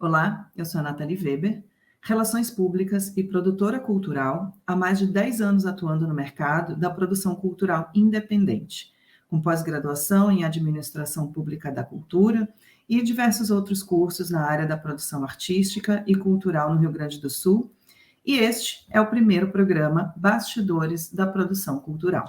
Olá, eu sou a Nathalie Weber, Relações Públicas e produtora cultural, há mais de 10 anos atuando no mercado da produção cultural independente, com pós-graduação em Administração Pública da Cultura e diversos outros cursos na área da produção artística e cultural no Rio Grande do Sul, e este é o primeiro programa Bastidores da Produção Cultural.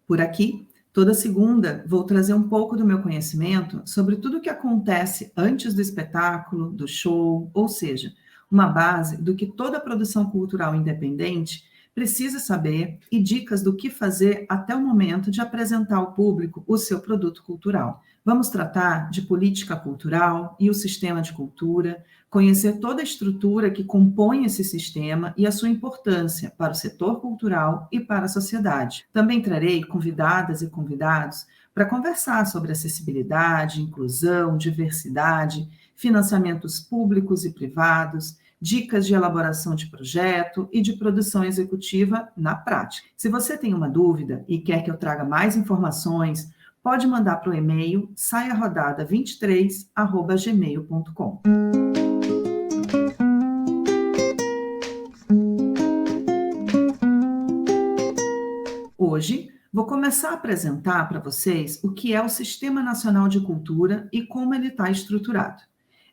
Por aqui, toda segunda, vou trazer um pouco do meu conhecimento sobre tudo o que acontece antes do espetáculo, do show, ou seja, uma base do que toda produção cultural independente precisa saber e dicas do que fazer até o momento de apresentar ao público o seu produto cultural. Vamos tratar de política cultural e o sistema de cultura, conhecer toda a estrutura que compõe esse sistema e a sua importância para o setor cultural e para a sociedade. Também trarei convidadas e convidados para conversar sobre acessibilidade, inclusão, diversidade, financiamentos públicos e privados, dicas de elaboração de projeto e de produção executiva na prática. Se você tem uma dúvida e quer que eu traga mais informações, pode mandar para o e-mail saiarodada23@gmail.com. Hoje, vou começar a apresentar para vocês o que é o Sistema Nacional de Cultura e como ele está estruturado.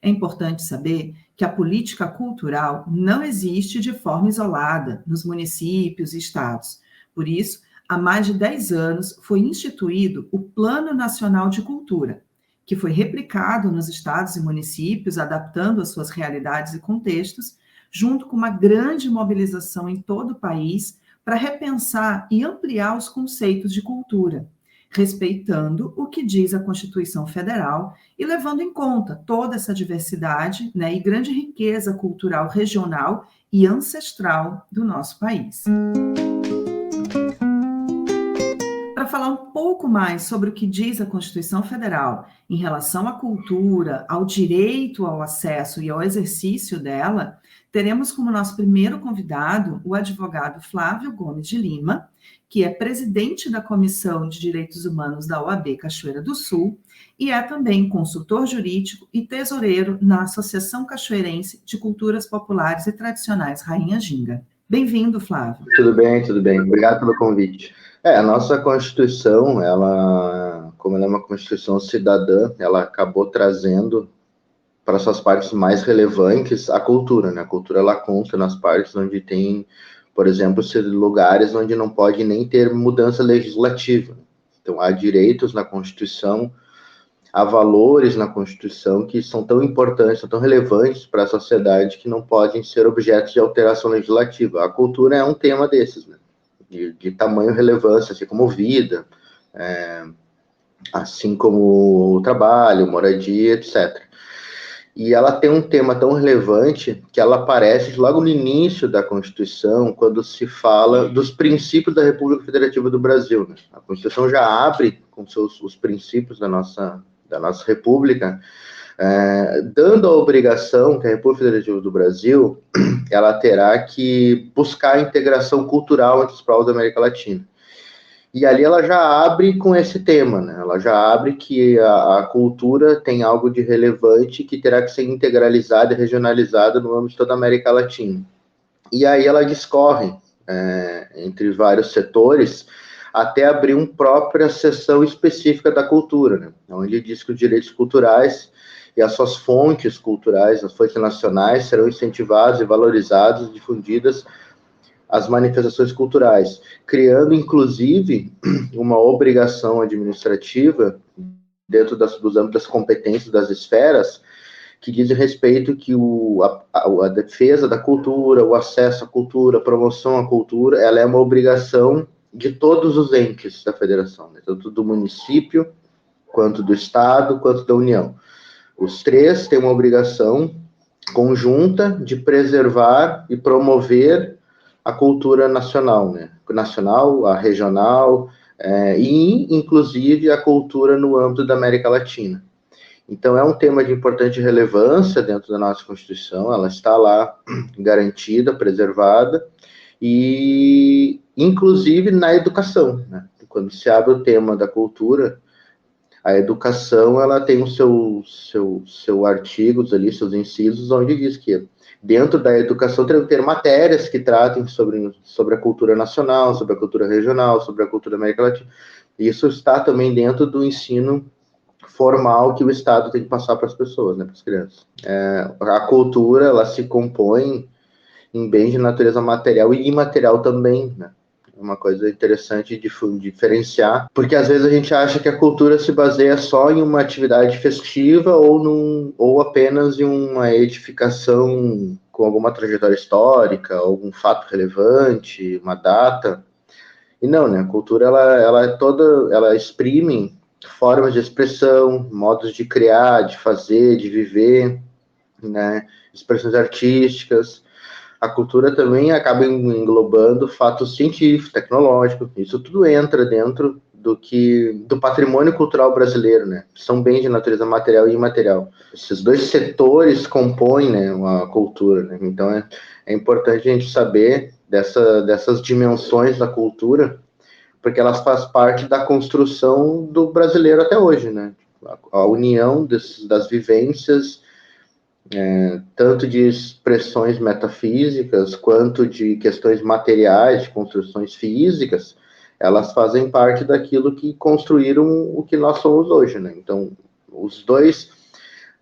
É importante saber que a política cultural não existe de forma isolada nos municípios e estados. Por isso, há mais de 10 anos foi instituído o Plano Nacional de Cultura, que foi replicado nos estados e municípios, adaptando às suas realidades e contextos, junto com uma grande mobilização em todo o país para repensar e ampliar os conceitos de cultura, respeitando o que diz a Constituição Federal e levando em conta toda essa diversidade, e grande riqueza cultural regional e ancestral do nosso país. Para falar um pouco mais sobre o que diz a Constituição Federal em relação à cultura, ao direito ao acesso e ao exercício dela, teremos como nosso primeiro convidado o advogado Flávio Gomes de Lima, que é presidente da Comissão de Direitos Humanos da OAB Cachoeira do Sul e é também consultor jurídico e tesoureiro na Associação Cachoeirense de Culturas Populares e Tradicionais Rainha Ginga. Bem-vindo, Flávio. Tudo bem. Obrigado pelo convite. A nossa Constituição, como ela é uma Constituição cidadã, ela acabou trazendo para suas partes mais relevantes a cultura, né? A cultura, ela conta nas partes onde tem, por exemplo, lugares onde não pode nem ter mudança legislativa. Então, há direitos na Constituição, há valores na Constituição que são tão importantes, são tão relevantes para a sociedade que não podem ser objetos de alteração legislativa. A cultura é um tema desses, né? De tamanho relevância, assim como vida, assim como o trabalho, moradia, etc. E ela tem um tema tão relevante que ela aparece logo no início da Constituição, quando se fala dos princípios da República Federativa do Brasil, né? A Constituição já abre com os princípios da nossa República, dando a obrigação que a República Federativa do Brasil ela terá que buscar a integração cultural entre os povos da América Latina. E ali ela já abre com esse tema, né? Ela já abre que a cultura tem algo de relevante que terá que ser integralizada e regionalizada no âmbito de toda a América Latina. E aí ela discorre entre vários setores até abrir uma própria seção específica da cultura, né? Onde diz que os direitos culturais e as suas fontes culturais, as fontes nacionais, serão incentivadas e valorizadas e difundidas as manifestações culturais, criando, inclusive, uma obrigação administrativa dentro dos âmbitos das competências das esferas, que diz respeito que a defesa da cultura, o acesso à cultura, a promoção à cultura, ela é uma obrigação de todos os entes da federação, né? Tanto do município, quanto do Estado, quanto da União. Os três têm uma obrigação conjunta de preservar e promover a cultura nacional, né? Nacional, a regional, e, inclusive, a cultura no âmbito da América Latina. Então, é um tema de importante relevância dentro da nossa Constituição, ela está lá garantida, preservada, e, inclusive, na educação, né? quando se abre o tema da cultura, a educação, ela tem os seus artigos ali, seus incisos, onde diz que dentro da educação tem que ter matérias que tratem sobre a cultura nacional, sobre a cultura regional, sobre a cultura da América Latina. Isso está também dentro do ensino formal que o Estado tem que passar para as pessoas, né, para as crianças. A cultura, ela se compõe em bens de natureza material e imaterial também, né? É uma coisa interessante de diferenciar, porque às vezes a gente acha que a cultura se baseia só em uma atividade festiva ou apenas em uma edificação com alguma trajetória histórica, algum fato relevante, uma data. E não, né? A cultura, ela exprime formas de expressão, modos de criar, de fazer, de viver, né? Expressões artísticas. A cultura também acaba englobando fatos científicos, tecnológicos. Isso tudo entra dentro do patrimônio cultural brasileiro, né? São bens de natureza material e imaterial. Esses dois setores compõem, né, uma cultura, né? Então é importante a gente saber dessas dimensões da cultura, porque elas fazem parte da construção do brasileiro até hoje, né? A união das vivências, tanto de expressões metafísicas, quanto de questões materiais, de construções físicas, elas fazem parte daquilo que construíram o que nós somos hoje, né? Então,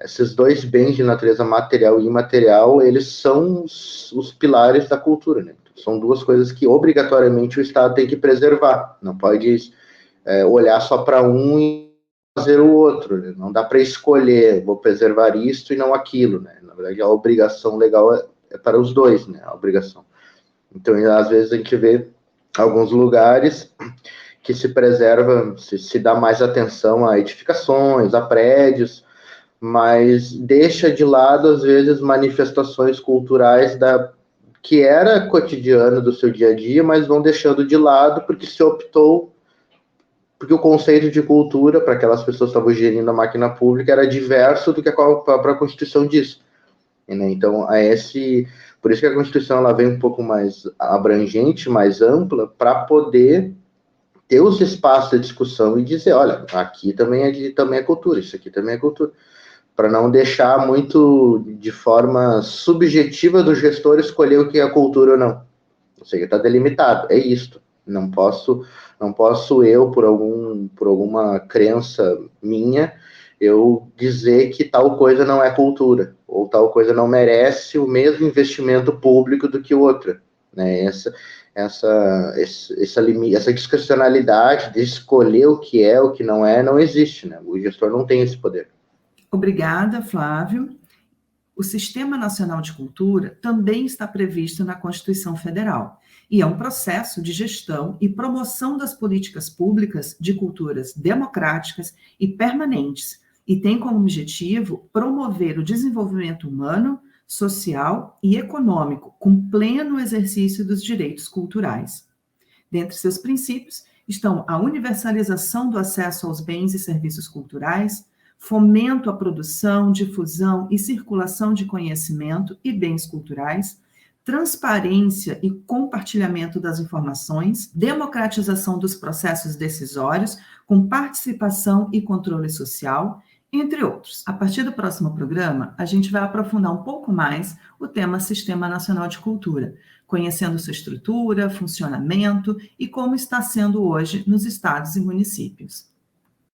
esses dois bens de natureza material e imaterial, eles são os pilares da cultura, né? São duas coisas que obrigatoriamente o Estado tem que preservar. Não pode olhar só para um e fazer o outro, né? Não dá para escolher, vou preservar isto e não aquilo, né? Na verdade, a obrigação legal é para os dois, né? A obrigação. Então, às vezes a gente vê alguns lugares que se preserva, se dá mais atenção a edificações, a prédios, mas deixa de lado, às vezes, manifestações culturais que era cotidiano do seu dia a dia, mas vão deixando de lado porque se optou, porque o conceito de cultura, para aquelas pessoas que estavam gerindo a máquina pública, era diverso do que a própria Constituição diz. Né? Então, por isso que a Constituição ela vem um pouco mais abrangente, mais ampla, para poder ter os espaços de discussão e dizer, olha, aqui também é cultura, isso aqui também é cultura, para não deixar muito de forma subjetiva do gestor escolher o que é cultura ou não. Ou seja, está delimitado, é isto. Não posso eu, por alguma crença minha, eu dizer que tal coisa não é cultura, ou tal coisa não merece o mesmo investimento público do que outra. Né? Essa discrecionalidade de escolher o que é, o que não é, não existe. Né? O gestor não tem esse poder. Obrigada, Flávio. O Sistema Nacional de Cultura também está previsto na Constituição Federal e é um processo de gestão e promoção das políticas públicas de culturas democráticas e permanentes e tem como objetivo promover o desenvolvimento humano, social e econômico com pleno exercício dos direitos culturais. Dentre seus princípios estão a universalização do acesso aos bens e serviços culturais, fomento à produção, difusão e circulação de conhecimento e bens culturais, transparência e compartilhamento das informações, democratização dos processos decisórios, com participação e controle social, entre outros. A partir do próximo programa, a gente vai aprofundar um pouco mais o tema Sistema Nacional de Cultura, conhecendo sua estrutura, funcionamento e como está sendo hoje nos estados e municípios.